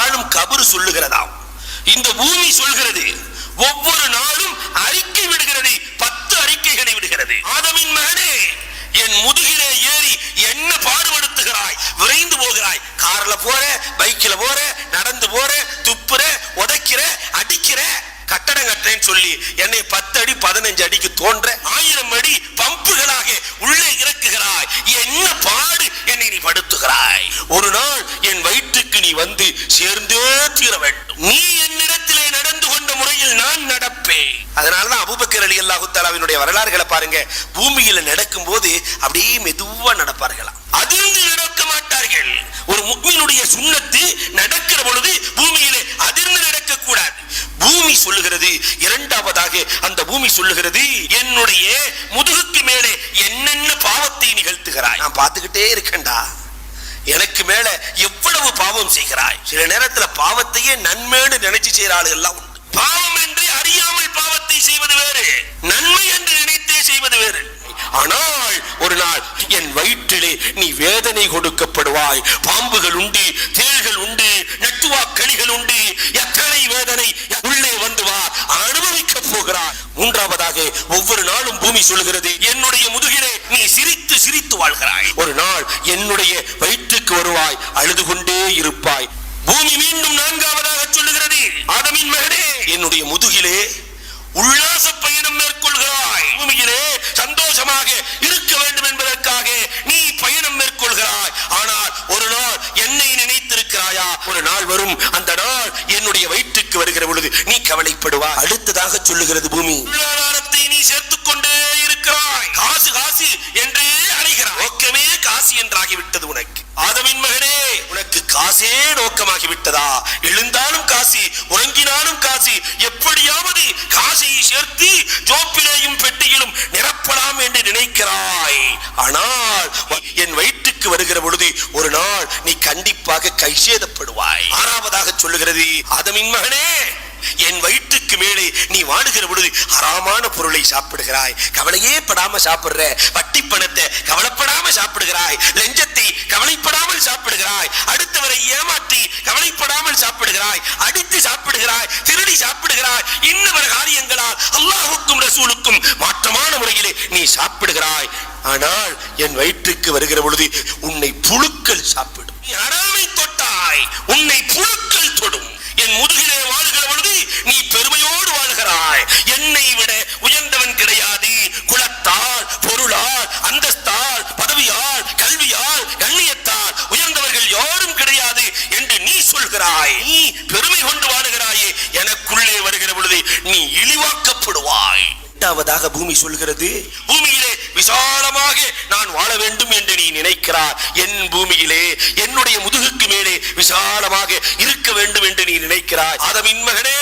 வாழும் கபரு சொல்லுகிறதாம். இந்த பூமி சொல்கிறது, ஒவ்வொரு நாளும் அறிக்கை விடுகிறது, 10 அறிக்கைகளை விடுகிறது. ஆதமின் மகனே, என் முதுகிலே ஏறி என்ன பாடுபடுத்துகிறாய், விரைந்து போகிறாய். கார்ல போற, பைக்ல போற, நடந்து போற, துப்புற, உதைக்கிற, அடிக்கிற, கட்டடம் கட்டுறேன்னு சொல்லி என்னை 10 அடி 15 அடிக்கு தோன்ற 1000 அடி பம்புகளாக உள்ளே இறக்குகிறாய். என்ன பாடு என்னை நீ படுத்துகிறாய். ஒரு நாள் என் வயிற்றுக்கு நீ வந்து சேர்ந்தே தீர வேண்டும். நீ என்னிடத்திலே நடந்து கொண்ட முறையில் நான் நடப்பேன். அதனாலதான் அபூபக்கர் ரலியல்லாஹு தஆலாவினுடைய வரலாறுகளை பாருங்க. பூமியில நடக்கும் போது அப்படியே மெதுவா நடப்பார்களாம், அதிர்ந்து நடக்க மாட்டார்கள். ஒரு முஃமினுடைய சுன்னத்து நடக்கிற பொழுது பூமியிலே அதிர்ந்து நடக்க கூடாது. பூமி சொல்லுகிறது, இரண்டாவதாக அந்த பூமி சொல்லுகிறது, என்னுடைய முதுகுக்கு மேலே என்னென்ன பாவத்தை நிகழ்த்துகிறாய், நான் பார்த்துக்கிட்டே இருக்கேன்டா. எனக்கு மேல எவ்வளவு பாவம் செய்கிறாய். சில நேரத்துல பாவத்தையே நன்மைன்னு நினைச்சு செய்யற ஆளுகள் எல்லாம் உண்டு. பாவம் என்று அறியாமல் பாவத்தை செய்வது வேறு, நன்மை என்று நினைத்தே செய்வது வேறு. ஆனால் ஒரு நாள் என் வயிற்றிலே நீ வேதனை கொடுக்கப்படுவாய். பாம்புகள் உண்டு, தேள்கள் உண்டு, நட்டுவாக்களிகள் உண்டு, எத்தனை வேதனை உள்ளே வந்து வா, அனுபவிக்க போகிறாய். மூன்றாவதாக ஒவ்வொரு நாளும் பூமி சொல்லுகிறது, என்னுடைய முதுகிலே நீ சிரித்து சிரித்து வாழ்கிறாய். ஒரு நாள் என்னுடைய வயிற்றுக்கு வருவாய், அழுது கொண்டே இருப்பாய். பூமி மீண்டும் நான்காவதாக சொல்லுகிறது, ஆதமின் மகனே, என்னுடைய முதுகிலே உல்லாச பயணம் மேற்கொள்கிறாய். பூமியிலே சந்தோஷமாக இருக்க வேண்டும் என்பதற்காக நீ பயணம் மேற்கொள்கிறாய். ஆனால் ஒரு நாள் என்னை நினைத்திருக்கிறாயா? ஒரு நாள் வரும், அந்த நாள் என்னுடைய வயிற்றுக்கு வருகிற பொழுது நீ கவலைப்படுவாய். அடுத்ததாக சொல்லுகிறது பூமி, பொருளாதாரத்தை நீ சேர்த்துக் கொண்டே இருக்கிறாய். காசு காசு என்றே அழைகிறாய். நோக்கமே காசு என்றாகிவிட்டது உனக்கு. ஆதமின் மகனே, உனக்கு காசே நோக்கமாகி விட்டதா? எழுந்தாலும் காசி, உறங்கினாலும் காசி, எப்படியாவது காசை சேர்த்து ஜோப்பிலேயும் பெட்டியிலும் நிரப்பலாம் என்று நினைக்கிறாய். ஆனால் என் வயிற்றுக்கு வருகிற பொழுது ஒரு நாள் நீ கண்டிப்பாக கைசேதப்படுவாய். ஆறாவதாக சொல்லுகிறது, ஆதமின் மகனே, என் வயிற்றுக்கு மேலே நீ வாடுகிற பொழுது ஹராமான பொருளை சாப்பிடுகிறாய். கவலையே படாம சாப்பிடுற. வட்டி பணத்தை கவலைப்படாம சாப்பிடுகிறாய். லஞ்சத்தை கவலைப்படாமல் சாப்பிடுகிறாய். அடுத்தவரை ஏமாற்றி கவலைப்படாமல் சாப்பிடுகிறாய். அடித்து சாப்பிடுகிறாய், திருடி சாப்பிடுகிறாய். இன்னவர காரியங்களால் அல்லாஹ்வுக்கும் ரசூலுக்கும் மாற்றமான முறையிலே நீ சாப்பிடுகிறாய். ஆனால் என் வயிற்றுக்கு வருகிற பொழுது உன்னை புழுக்கள் சாப்பிடும். நீ ஹராமை தொட்டாய், உன்னை புழுக்கள் தொடும். என் முதுகிலே வாழ்கிற பொழுது நீ பெருமையோடு வாழ்கிறாய். என்னை விட உயர்ந்தவன் கிடையாது. குலத்தால், பொருளால், அந்தஸ்தால், பதவியால், கல்வியால், கண்ணியத்தால் உயர்ந்தவர்கள் யாரும் கிடையாது என்று நீ சொல்கிறாய். நீ பெருமை கொண்டு வாழுகிறாயே, எனக்குள்ளே வருகிற பொழுது நீ இழிவாக்கப்படுவாய். எட்டாவதாக பூமி சொல்கிறது, பூமியிலே விசாலமாக நான் வாழ வேண்டும் என்று நீ நினைக்கிறாய். என் பூமியிலே என்னுடைய முதுகுக்கு மேலே விசாலமாக இருக்க வேண்டும் என்று நீ நினைக்கிறாய். ஆதமின் மகனே,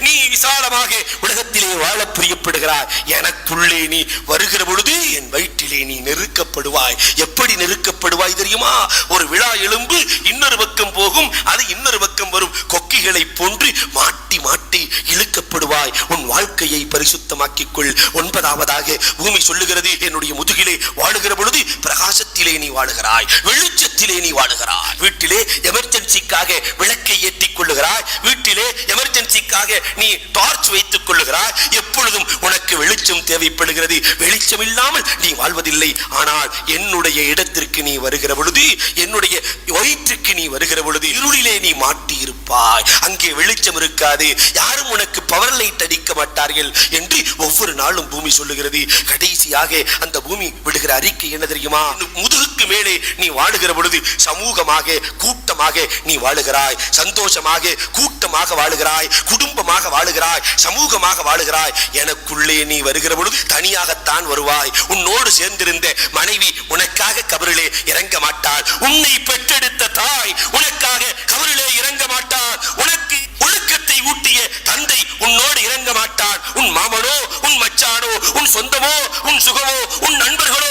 நீ விசாலமாக உலகத்திலே வாழ பிரியப்படுகிறாய். எனக்குள்ளே நீ வருகிற பொழுது என் வயிற்றிலே நீ நெருக்கப்படுவாய். எப்படி நெருக்கப்படுவாய் தெரியுமா? ஒரு விழா எலும்பு இன்னொரு பக்கம் போகும், அது இன்னொரு பக்கம் வரும். கொக்கிகளை போன்று மாட்டி மாட்டி இழுக்கப்படுவாய். உன் வாழ்க்கையை பரிசுத்தமாக்கிக் கொள். ஒன்பதாவதாக பூமி சொல்லுகிறது, என்னுடைய முதுகிலே வாழுகிற பொழுது பிரகாசத்திலே நீ வாழுகிறாய், வெளிச்சத்திலே நீ வாழுகிறாய். வீட்டிலே எமர்ஜென்சிக்காக விளக்கை ஏற்றிக் கொள்ளுகிறாய். வீட்டிலே எமர்ஜென்சிக்காக நீ டார்ச் வைத்துக் கொள்ளுகிறாய். எப்பொழுதும் உனக்கு வெளிச்சம் தேவைப்படுகிறது. வெளிச்சம் இல்லாமல் நீ வாழ்வதில்லை. ஆனால் என்னுடைய இடத்திற்கு நீ வருகிற பொழுது, என்னுடைய வயிற்றுக்கு நீ வருகிற பொழுது இருளிலே நீ மாட்டி இருப்பாய். அங்கே வெளிச்சம் இருக்காது. யாரும் உனக்கு பவர் லைட் அடிக்க மாட்டார்கள் என்று ஒவ்வொரு நாளும் பூமி சொல்லுகிறது. கடைசியாக அந்த பூமி விடுகிற அறிக்கை என்ன தெரியுமா? முதுகுக்கு மேலே நீ வாழுகிற பொழுது சமூகமாக, கூட்டமாக நீ வாழுகிறாய். சந்தோஷமாக, கூட்டமாக வாழுகிறாய். குடும்பமாக வாழுகிறாய். சமூகமாக வாழுகிறாய். எனக்குள்ளே நீ வருகிற பொழுது தனியாகத்தான் வருவாய். உன்னோடு சேர்ந்திருந்த மனைவி உனக்காக கபரிலே இறங்க மாட்டாள். உன்னை பெற்றெடுத்த தாய் உனக்காக கபரிலே இறங்க மாட்டாள். உனக்கு ஒழுக்கத்தை ஊட்டிய தந்தை உன்னோடு இறங்க மாட்டான். உன் மாமனோ, உன் மச்சானோ, உன் சொந்தமோ, உன் சுகமோ, உன் நண்பர்களோ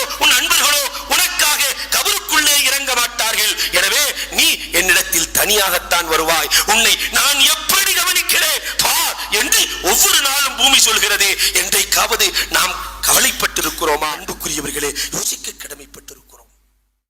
உனக்காக கபருக்குள்ளே இறங்க மாட்டார்கள். எனவே நீ என்னிடத்தில் தனியாகத்தான் வருவாய். உன்னை நான் எப்படி கவனிக்கிறேன் பார் என்று ஒவ்வொரு நாளும் பூமி சொல்கிறது. என்றைக்காவது நாம் கவலைப்பட்டிருக்கிறோமா? அன்புக்குரியவர்களே, யோசிக்க கடமை.